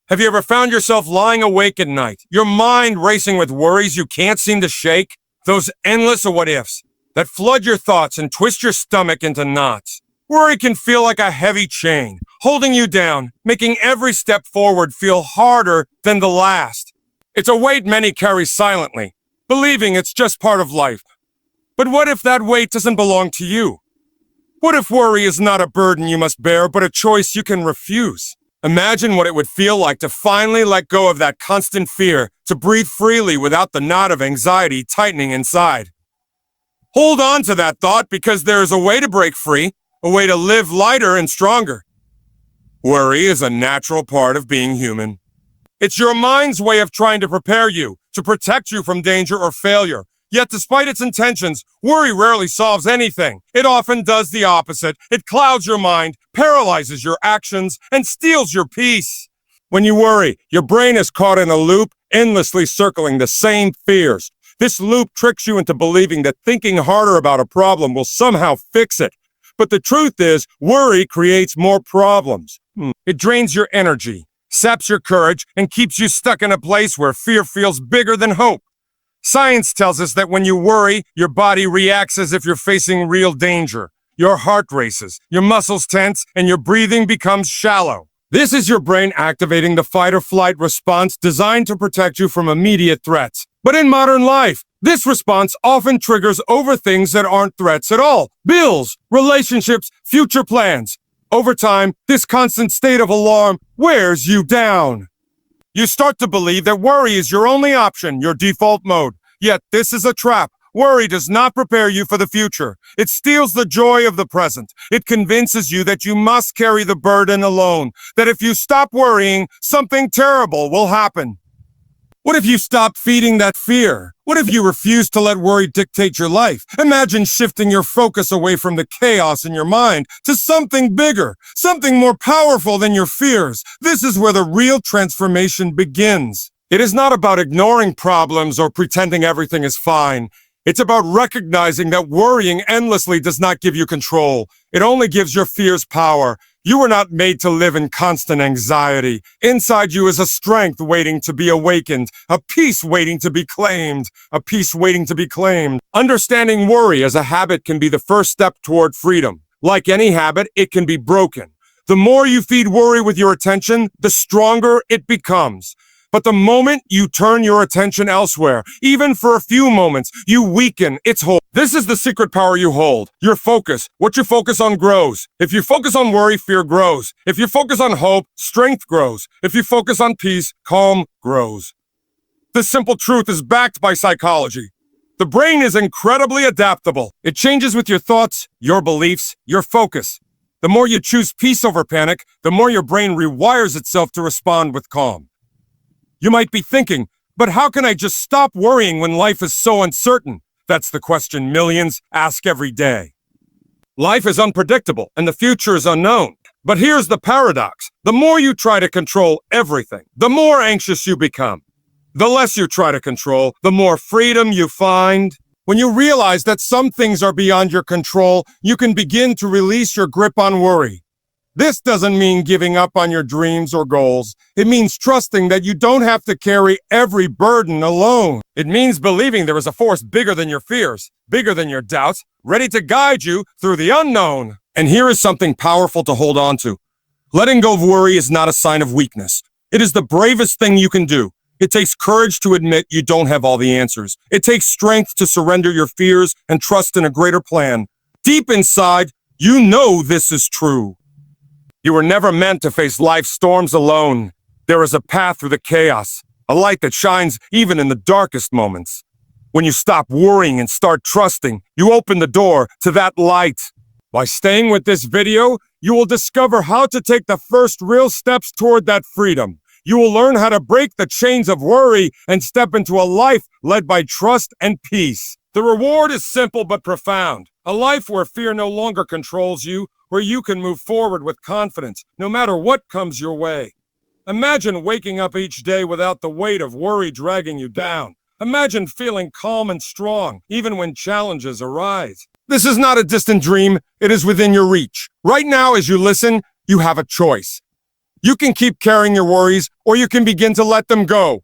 Have you ever found yourself lying awake at night, your mind racing with worries you can't seem to shake? Those endless what-ifs that flood your thoughts and twist your stomach into knots. Worry can feel like a heavy chain, holding you down, making every step forward feel harder than the last. It's a weight many carry silently, believing it's just part of life. But what if that weight doesn't belong to you? What if worry is not a burden you must bear, but a choice you can refuse? Imagine what it would feel like to finally let go of that constant fear, to breathe freely without the knot of anxiety tightening inside. Hold on to that thought, because there is a way to break free, a way to live lighter and stronger. Worry is a natural part of being human. It's your mind's way of trying to prepare you, to protect you from danger or failure. Yet despite its intentions, worry rarely solves anything. It often does the opposite. It clouds your mind, paralyzes your actions, and steals your peace. When you worry, your brain is caught in a loop, endlessly circling the same fears. This loop tricks you into believing that thinking harder about a problem will somehow fix it. But the truth is, worry creates more problems. It drains your energy, saps your courage, and keeps you stuck in a place where fear feels bigger than hope. Science tells us that when you worry, your body reacts as if you're facing real danger. Your heart races, your muscles tense, and your breathing becomes shallow. This is your brain activating the fight-or-flight response designed to protect you from immediate threats. But in modern life, this response often triggers over things that aren't threats at all. Bills, relationships, future plans. Over time, this constant state of alarm wears you down. You start to believe that worry is your only option, your default mode. Yet this is a trap. Worry does not prepare you for the future. It steals the joy of the present. It convinces you that you must carry the burden alone, that if you stop worrying, something terrible will happen. What if you stop feeding that fear? What if you refuse to let worry dictate your life? Imagine shifting your focus away from the chaos in your mind to something bigger, something more powerful than your fears. This is where the real transformation begins. It is not about ignoring problems or pretending everything is fine. It's about recognizing that worrying endlessly does not give you control. It only gives your fears power. You were not made to live in constant anxiety. Inside you is a strength waiting to be awakened, a peace waiting to be claimed, a peace waiting to be claimed. Understanding worry as a habit can be the first step toward freedom. Like any habit, it can be broken. The more you feed worry with your attention, the stronger it becomes. But the moment you turn your attention elsewhere, even for a few moments, you weaken its hold. This is the secret power you hold. Your focus. What you focus on grows. If you focus on worry, fear grows. If you focus on hope, strength grows. If you focus on peace, calm grows. This simple truth is backed by psychology. The brain is incredibly adaptable. It changes with your thoughts, your beliefs, your focus. The more you choose peace over panic, the more your brain rewires itself to respond with calm. You might be thinking, but how can I just stop worrying when life is so uncertain? That's the question millions ask every day. Life is unpredictable and the future is unknown. But here's the paradox. The more you try to control everything, the more anxious you become. The less you try to control, the more freedom you find. When you realize that some things are beyond your control, you can begin to release your grip on worry. This doesn't mean giving up on your dreams or goals. It means trusting that you don't have to carry every burden alone. It means believing there is a force bigger than your fears, bigger than your doubts, ready to guide you through the unknown. And here is something powerful to hold on to. Letting go of worry is not a sign of weakness. It is the bravest thing you can do. It takes courage to admit you don't have all the answers. It takes strength to surrender your fears and trust in a greater plan. Deep inside, you know this is true. You were never meant to face life's storms alone. There is a path through the chaos, a light that shines even in the darkest moments. When you stop worrying and start trusting, you open the door to that light. By staying with this video, you will discover how to take the first real steps toward that freedom. You will learn how to break the chains of worry and step into a life led by trust and peace. The reward is simple but profound. A life where fear no longer controls you, where you can move forward with confidence, no matter what comes your way. Imagine waking up each day without the weight of worry dragging you down. Imagine feeling calm and strong, even when challenges arise. This is not a distant dream, it is within your reach. Right now, as you listen, you have a choice. You can keep carrying your worries, or you can begin to let them go.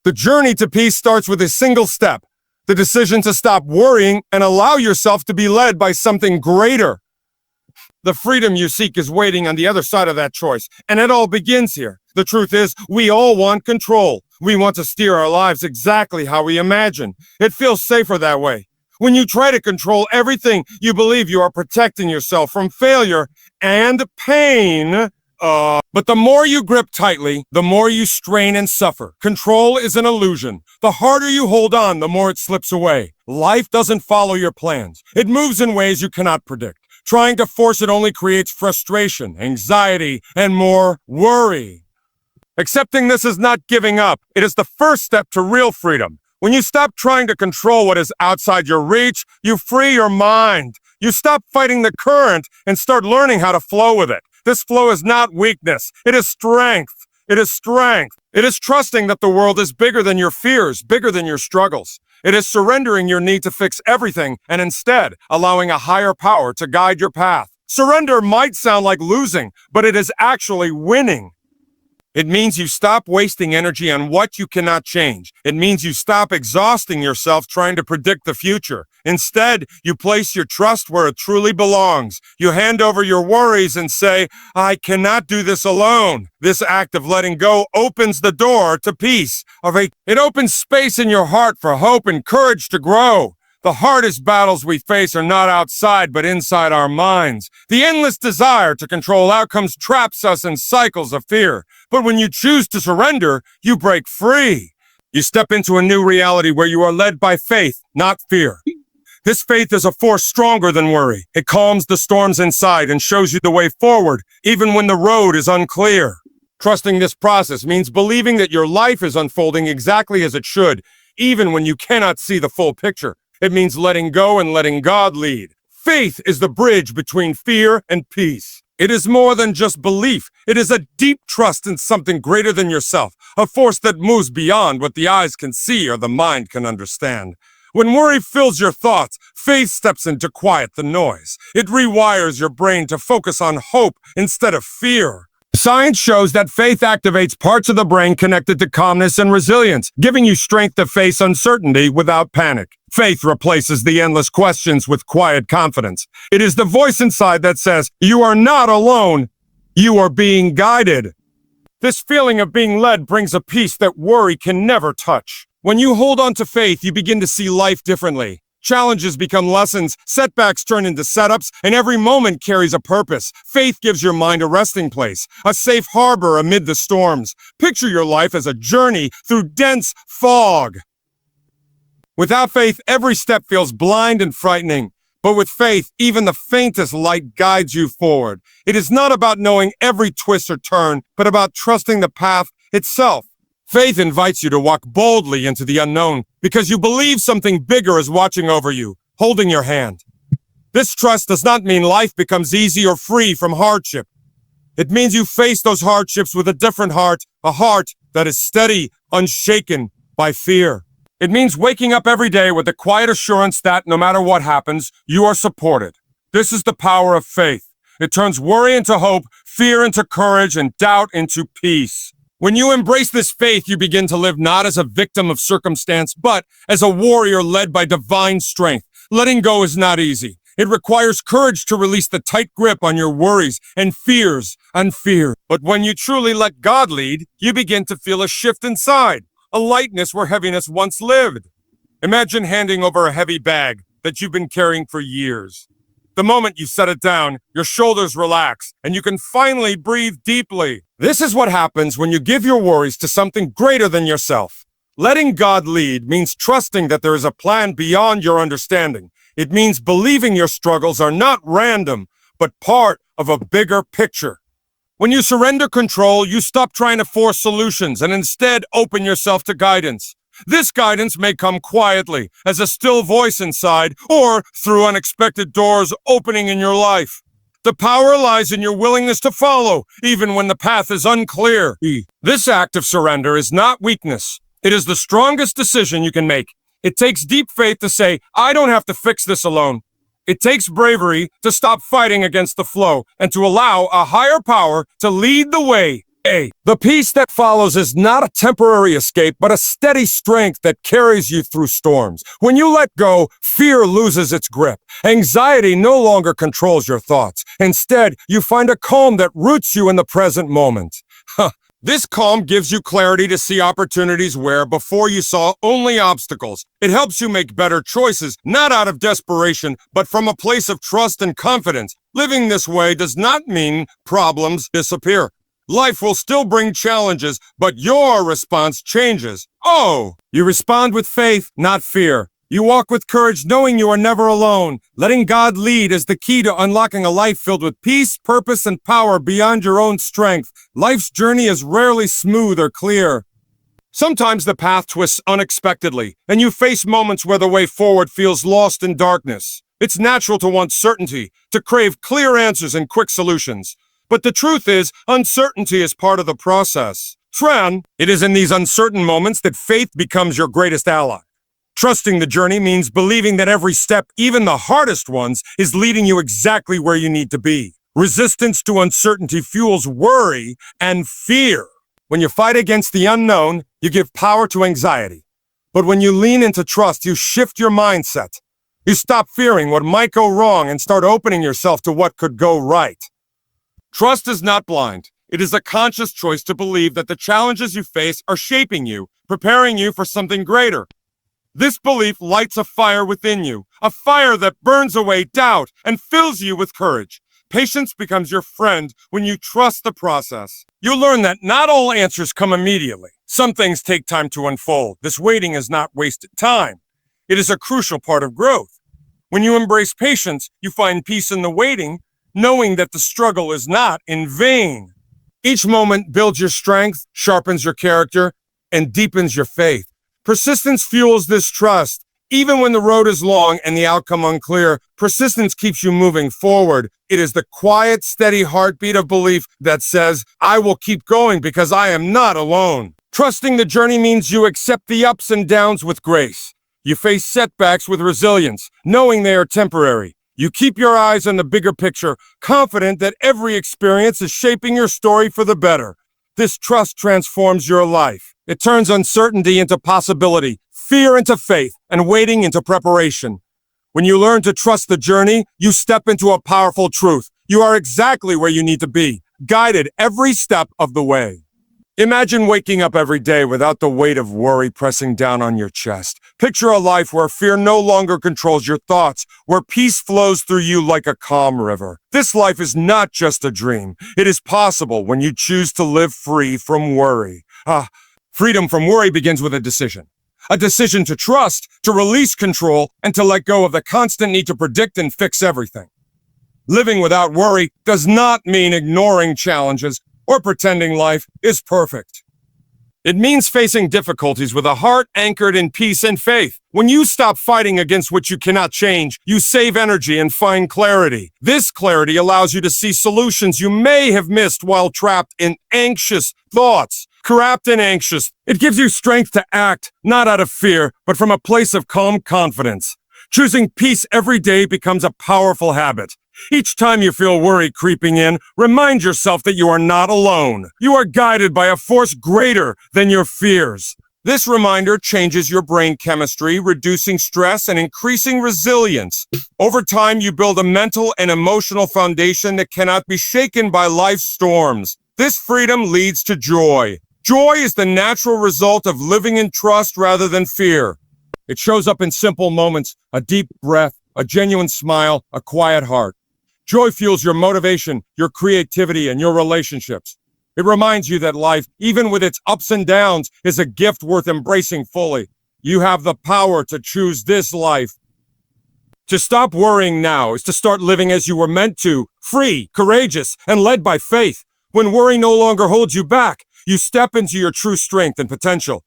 The journey to peace starts with a single step, the decision to stop worrying and allow yourself to be led by something greater. The freedom you seek is waiting on the other side of that choice, and it all begins here. The truth is, we all want control. We want to steer our lives exactly how we imagine. It feels safer that way. When you try to control everything, you believe you are protecting yourself from failure and pain. But the more you grip tightly, the more you strain and suffer. Control is an illusion. The harder you hold on, the more it slips away. Life doesn't follow your plans. It moves in ways you cannot predict. Trying to force it only creates frustration, anxiety, and more worry. Accepting this is not giving up. It is the first step to real freedom. When you stop trying to control what is outside your reach, you free your mind. You stop fighting the current and start learning how to flow with it. This flow is not weakness. It is strength. It is strength. It is trusting that the world is bigger than your fears, bigger than your struggles. It is surrendering your need to fix everything and instead allowing a higher power to guide your path. Surrender might sound like losing, but it is actually winning. It means you stop wasting energy on what you cannot change. It means you stop exhausting yourself trying to predict the future. Instead, you place your trust where it truly belongs. You hand over your worries and say, I cannot do this alone. This act of letting go opens the door to peace. It opens space in your heart for hope and courage to grow. The hardest battles we face are not outside, but inside our minds. The endless desire to control outcomes traps us in cycles of fear. But when you choose to surrender, you break free. You step into a new reality where you are led by faith, not fear. This faith is a force stronger than worry. It calms the storms inside and shows you the way forward, even when the road is unclear. Trusting this process means believing that your life is unfolding exactly as it should, even when you cannot see the full picture. It means letting go and letting God lead. Faith is the bridge between fear and peace. It is more than just belief. It is a deep trust in something greater than yourself, a force that moves beyond what the eyes can see or the mind can understand. When worry fills your thoughts, faith steps in to quiet the noise. It rewires your brain to focus on hope instead of fear. Science shows that faith activates parts of the brain connected to calmness and resilience, giving you strength to face uncertainty without panic. Faith replaces the endless questions with quiet confidence. It is the voice inside that says, you are not alone. You are being guided. This feeling of being led brings a peace that worry can never touch. When you hold on to faith, you begin to see life differently. Challenges become lessons, setbacks turn into setups, and every moment carries a purpose. Faith gives your mind a resting place, a safe harbor amid the storms. Picture your life as a journey through dense fog. Without faith, every step feels blind and frightening. But with faith, even the faintest light guides you forward. It is not about knowing every twist or turn, but about trusting the path itself. Faith invites you to walk boldly into the unknown because you believe something bigger is watching over you, holding your hand. This trust does not mean life becomes easy or free from hardship. It means you face those hardships with a different heart, a heart that is steady, unshaken by fear. It means waking up every day with the quiet assurance that no matter what happens, you are supported. This is the power of faith. It turns worry into hope, fear into courage, and doubt into peace. When you embrace this faith, you begin to live not as a victim of circumstance, but as a warrior led by divine strength. Letting go is not easy. It requires courage to release the tight grip on your worries and fears and fear. But when you truly let God lead, you begin to feel a shift inside, a lightness where heaviness once lived. Imagine handing over a heavy bag that you've been carrying for years. The moment you set it down, your shoulders relax, and you can finally breathe deeply. This is what happens when you give your worries to something greater than yourself. Letting God lead means trusting that there is a plan beyond your understanding. It means believing your struggles are not random, but part of a bigger picture. When you surrender control, you stop trying to force solutions and instead open yourself to guidance. This guidance may come quietly, as a still voice inside, or through unexpected doors opening in your life. The power lies in your willingness to follow, even when the path is unclear. This act of surrender is not weakness. It is the strongest decision you can make. It takes deep faith to say, I don't have to fix this alone. It takes bravery to stop fighting against the flow and to allow a higher power to lead the way. The peace that follows is not a temporary escape, but a steady strength that carries you through storms. When you let go, fear loses its grip. Anxiety no longer controls your thoughts. Instead, you find a calm that roots you in the present moment. This calm gives you clarity to see opportunities where before you saw only obstacles. It helps you make better choices, not out of desperation, but from a place of trust and confidence. Living this way does not mean problems disappear. Life will still bring challenges, but your response changes. You respond with faith, not fear. You walk with courage, knowing you are never alone. Letting God lead is the key to unlocking a life filled with peace, purpose, and power beyond your own strength. Life's journey is rarely smooth or clear. Sometimes the path twists unexpectedly, and you face moments where the way forward feels lost in darkness. It's natural to want certainty, to crave clear answers and quick solutions. But the truth is, uncertainty is part of the process. It is in these uncertain moments that faith becomes your greatest ally. Trusting the journey means believing that every step, even the hardest ones, is leading you exactly where you need to be. Resistance to uncertainty fuels worry and fear. When you fight against the unknown, you give power to anxiety. But when you lean into trust, you shift your mindset. You stop fearing what might go wrong and start opening yourself to what could go right. Trust is not blind. It is a conscious choice to believe that the challenges you face are shaping you, preparing you for something greater. This belief lights a fire within you, a fire that burns away doubt and fills you with courage. Patience becomes your friend when you trust the process. You learn that not all answers come immediately. Some things take time to unfold. This waiting is not wasted time. It is a crucial part of growth. When you embrace patience, you find peace in the waiting, knowing that the struggle is not in vain. Each moment builds your strength, sharpens your character, and deepens your faith. Persistence fuels this trust. Even when the road is long and the outcome unclear, persistence keeps you moving forward. It is the quiet, steady heartbeat of belief that says, I will keep going because I am not alone. Trusting the journey means you accept the ups and downs with grace. You face setbacks with resilience, knowing they are temporary. You keep your eyes on the bigger picture, confident that every experience is shaping your story for the better. This trust transforms your life. It turns uncertainty into possibility, fear into faith, and waiting into preparation. When you learn to trust the journey, you step into a powerful truth. You are exactly where you need to be, guided every step of the way. Imagine waking up every day without the weight of worry pressing down on your chest. Picture a life where fear no longer controls your thoughts, where peace flows through you like a calm river. This life is not just a dream. It is possible when you choose to live free from worry. Freedom from worry begins with a decision. A decision to trust, to release control, and to let go of the constant need to predict and fix everything. Living without worry does not mean ignoring challenges or pretending life is perfect. It means facing difficulties with a heart anchored in peace and faith. When you stop fighting against what you cannot change, you save energy and find clarity. This clarity allows you to see solutions you may have missed while trapped in anxious thoughts. It gives you strength to act, not out of fear, but from a place of calm confidence. Choosing peace every day becomes a powerful habit. Each time you feel worry creeping in, remind yourself that you are not alone. You are guided by a force greater than your fears. This reminder changes your brain chemistry, reducing stress and increasing resilience. Over time, you build a mental and emotional foundation that cannot be shaken by life's storms. This freedom leads to joy. Joy is the natural result of living in trust rather than fear. It shows up in simple moments, a deep breath, a genuine smile, a quiet heart. Joy fuels your motivation, your creativity, and your relationships. It reminds you that life, even with its ups and downs, is a gift worth embracing fully. You have the power to choose this life. To stop worrying now is to start living as you were meant to, free, courageous, and led by faith. When worry no longer holds you back, you step into your true strength and potential.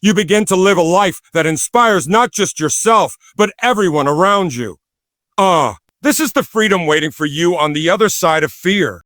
You begin to live a life that inspires not just yourself, but everyone around you. This is the freedom waiting for you on the other side of fear.